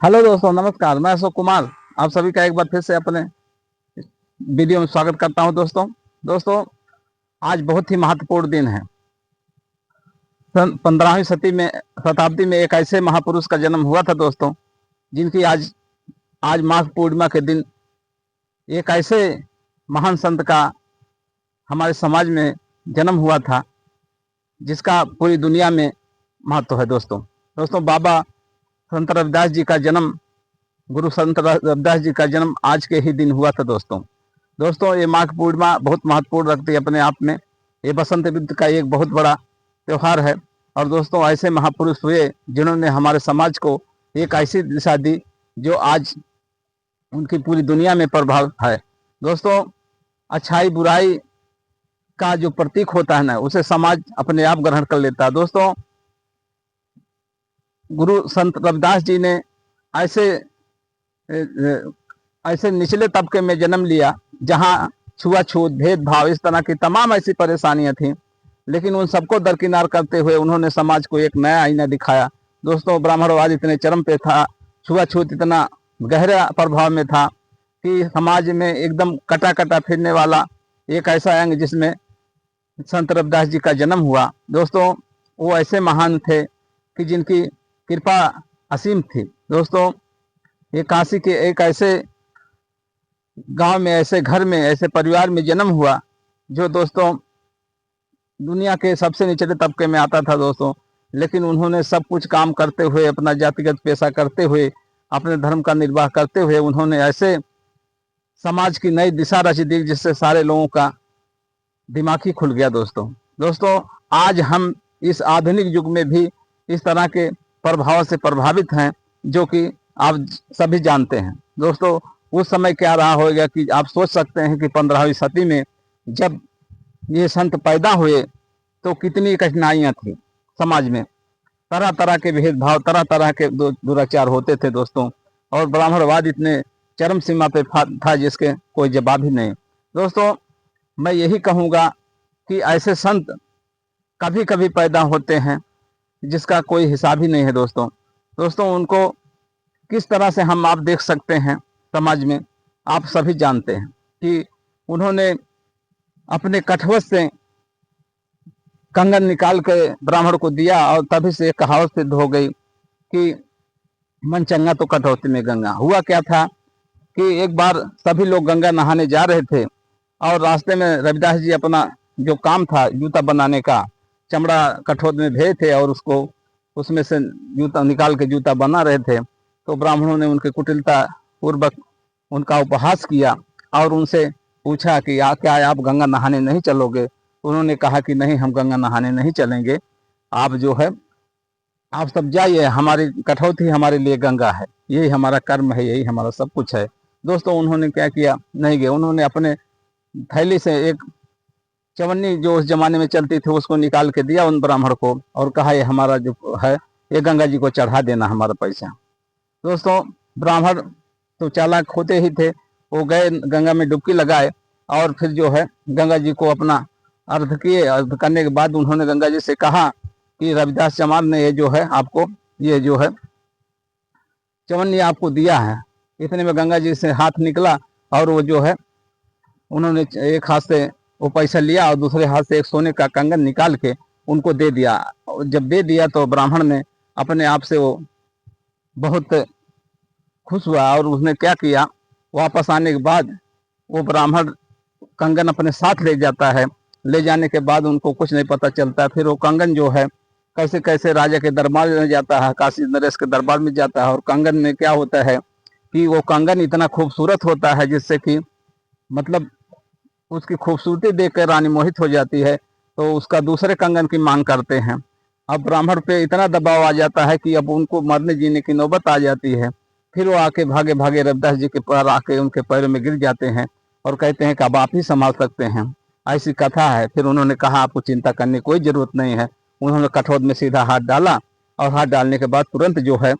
Hello दोस्तों, नमस्कार। मैं अशोक कुमार आप सभी का एक बार फिर से अपने वीडियो में स्वागत करता हूं। दोस्तों आज बहुत ही महत्वपूर्ण दिन है। सन 15वीं शताब्दी में एक ऐसे महापुरुष का जन्म हुआ था दोस्तों, जिनकी आज आज माघ पूर्णिमा के दिन एक ऐसे महान संत का हमारे समाज में जन्म हुआ था, जिसका पूरी दुनिया में महत्व है। दोस्तों बाबा संत रविदास जी का जन्म गुरु संत रविदास जी का जन्म आज के ही दिन हुआ था। दोस्तों ये माघ पूर्णिमा बहुत महत्वपूर्ण रखती है अपने आप में। ये बसंत ऋतु का एक बहुत बड़ा त्यौहार है। और दोस्तों ऐसे महापुरुष हुए जिन्होंने हमारे समाज को एक ऐसी दिशा दी जो आज उनकी पूरी दुनिया में प्रभाव है। दोस्तों अच्छाई बुराई का जो प्रतीक होता है ना, उसे समाज अपने आप ग्रहण कर लेता है। दोस्तों गुरु संत रविदास जी ने ऐसे ऐसे निचले तबके में जन्म लिया जहां छुआछूत, भेदभाव, इस तरह की तमाम ऐसी परेशानियां थीं, लेकिन उन सबको दरकिनार करते हुए उन्होंने समाज को एक नया आईना दिखाया। दोस्तों ब्राह्मणवाद इतने चरम पे था, छुआछूत इतना गहरा प्रभाव में था कि समाज में एकदम कटा कटा फिरने वाला एक ऐसा अंग जिसमें संत रविदास जी का जन्म हुआ। दोस्तों वो ऐसे महान थे कि जिनकी कृपा असीम थी। दोस्तों ये काशी के एक ऐसे गांव में, ऐसे घर में, ऐसे परिवार में जन्म हुआ जो दोस्तों दुनिया के सबसे निचले तबके में आता था दोस्तों। लेकिन उन्होंने सब कुछ काम करते हुए, अपना जातिगत पेशा करते हुए, अपने धर्म का निर्वाह करते हुए उन्होंने ऐसे समाज की नई दिशा रच दी जिससे सारे लोगों का दिमाग ही खुल गया। दोस्तों आज हम इस आधुनिक युग में भी इस तरह के प्रभाव से प्रभावित हैं, जो कि आप सभी जानते हैं। दोस्तों उस समय क्या रहा होगा कि आप सोच सकते हैं कि 15वीं सदी में जब ये संत पैदा हुए तो कितनी कठिनाइयां थी समाज में। तरह तरह के भेदभाव, तरह तरह के दुराचार होते थे दोस्तों, और ब्राह्मणवाद इतने चरम सीमा पे था जिसके कोई जवाब ही नहीं। दोस्तों मैं यही कहूँगा कि ऐसे संत कभी कभी पैदा होते हैं जिसका कोई हिसाब ही नहीं है। दोस्तों उनको किस तरह से हम आप देख सकते हैं समाज में, आप सभी जानते हैं कि उन्होंने अपने कठवत से कंगन निकाल के ब्राह्मण को दिया, और तभी से एक कहावत सिद्ध हो गई कि मन चंगा तो कटौती में गंगा। हुआ क्या था कि एक बार सभी लोग गंगा नहाने जा रहे थे, और रास्ते में रविदास जी अपना जो काम था जूता बनाने का, चमड़ा कठोत में भेजे थे और उसको उसमें से जूता निकाल के जूता बना रहे थे। तो ब्राह्मणों ने उनके कुटिलता पूर्वक उनका उपहास किया और उनसे पूछा कि क्या आप गंगा नहाने नहीं चलोगे। उन्होंने कहा कि नहीं, हम गंगा नहाने नहीं चलेंगे, आप जो है आप सब जाइए, हमारी कठौती हमारे लिए गंगा है, यही हमारा कर्म है, यही हमारा सब कुछ है। दोस्तों उन्होंने क्या किया, नहीं गए। उन्होंने अपने थैली से एक चवन्नी जो उस जमाने में चलती थी उसको निकाल के दिया उन ब्राह्मण को, और कहा ये हमारा जो है ये गंगा जी को चढ़ा देना, हमारा पैसा। दोस्तों ब्राह्मण तो चालाक होते ही थे, वो गए गंगा में डुबकी लगाए, और फिर जो है गंगा जी को अपना अर्घ किए। अर्घ करने के बाद उन्होंने गंगा जी से कहा कि रविदास चमार ने ये जो है आपको, ये जो है चवन्नी आपको दिया है। इतने में गंगा जी से हाथ निकला और वो जो है उन्होंने एक हाथ से वो पैसा लिया और दूसरे हाथ से एक सोने का कंगन निकाल के उनको दे दिया। जब दे दिया तो ब्राह्मण ने अपने आप से वो बहुत खुश हुआ, और उसने क्या किया, वापस आने के बाद वो ब्राह्मण कंगन अपने साथ ले जाता है। ले जाने के बाद उनको कुछ नहीं पता चलता, फिर वो कंगन जो है कैसे कैसे राजा के दरबार में जाता है, काशी नरेश के दरबार में जाता है। और कंगन में क्या होता है कि वो कंगन इतना खूबसूरत होता है जिससे कि मतलब उसकी खूबसूरती देखकर रानी मोहित हो जाती है, तो उसका दूसरे कंगन की मांग करते हैं। अब ब्राह्मण पे इतना दबाव आ जाता है कि अब उनको मरने जीने की नौबत आ जाती है। फिर वो आके भागे भागे रविदास जी के पास आके उनके पैरों में गिर जाते हैं और कहते हैं कि अब आप ही संभाल सकते हैं, ऐसी कथा है। फिर उन्होंने कहा आपको चिंता करने की कोई जरूरत नहीं है। उन्होंने कठौत में सीधा हाथ डाला, और हाथ डालने के बाद तुरंत जो है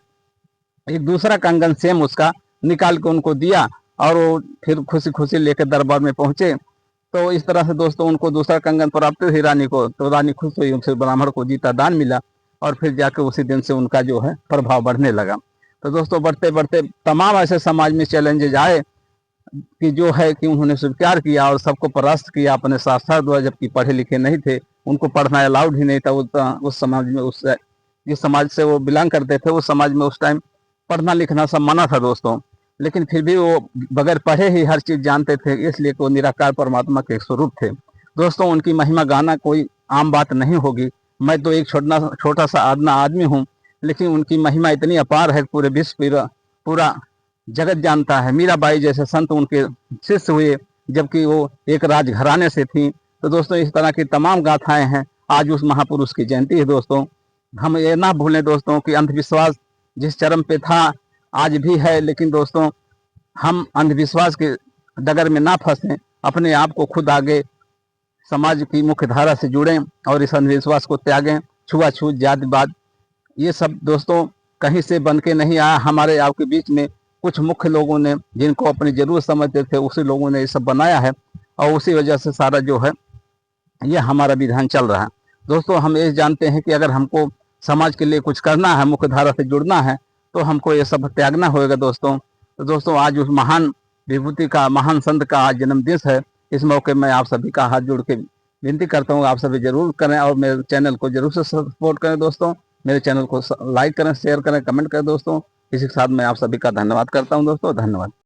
एक दूसरा कंगन सेम उसका निकाल के उनको दिया, और वो फिर खुशी खुशी लेकर दरबार में पहुंचे। तो इस तरह से दोस्तों उनको दूसरा कंगन प्राप्त हुई रानी को, तो रानी खुश हुई, उनसे ब्राह्मण को जीता दान मिला, और फिर जाकर उसी दिन से उनका जो है प्रभाव बढ़ने लगा। तो दोस्तों बढ़ते बढ़ते तमाम ऐसे समाज में चैलेंजेज आए कि जो है कि उन्होंने स्वीकार किया और सबको परास्त किया अपने शास्त्र द्वारा, जबकि पढ़े लिखे नहीं थे, उनको पढ़ना अलाउड ही नहीं था। उस समाज में, उस जिस समाज से वो बिलोंग करते थे, उस समाज में उस टाइम पढ़ना लिखना सब मना था दोस्तों। लेकिन फिर भी वो बगैर पढ़े ही हर चीज जानते थे, इसलिए वो निराकार परमात्मा के स्वरूप थे दोस्तों। उनकी महिमा गाना कोई आम बात नहीं होगी। मैं तो एक छोटा सा आदमी हूँ, लेकिन उनकी महिमा इतनी अपार है, पूरे विश्व पूरा जगत जानता है। मीराबाई जैसे संत उनके शिष्य हुए, जबकि वो एक राजघराने से थी। तो दोस्तों इस तरह की तमाम गाथाएं हैं। आज उस महापुरुष की जयंती है दोस्तों। हम ये ना भूलें दोस्तों कि अंधविश्वास जिस चरम पे था आज भी है, लेकिन दोस्तों हम अंधविश्वास के डगर में ना फंसें, अपने आप को खुद आगे समाज की मुख्य धारा से जुड़ें और इस अंधविश्वास को त्यागें। छुआछूत, जातिवाद, ये सब दोस्तों कहीं से बन के नहीं आया। हमारे आपके बीच में कुछ मुख्य लोगों ने, जिनको अपनी जरूरत समझते थे, उसी लोगों ने ये सब बनाया है और उसी वजह से सारा जो है ये हमारा विधान चल रहा है दोस्तों। हम ये जानते हैं कि अगर हमको समाज के लिए कुछ करना है, मुख्य धारा से जुड़ना है, तो हमको ये सब त्यागना होगा दोस्तों। तो दोस्तों आज उस महान विभूति का, महान संत का आज जन्मदिन है। इस मौके में आप सभी का हाथ जोड़ के विनती करता हूँ, आप सभी जरूर करें और मेरे चैनल को जरूर से सपोर्ट करें दोस्तों। मेरे चैनल को लाइक करें, शेयर करें, कमेंट करें दोस्तों। इसी के साथ मैं आप सभी का धन्यवाद करता हूँ दोस्तों। धन्यवाद।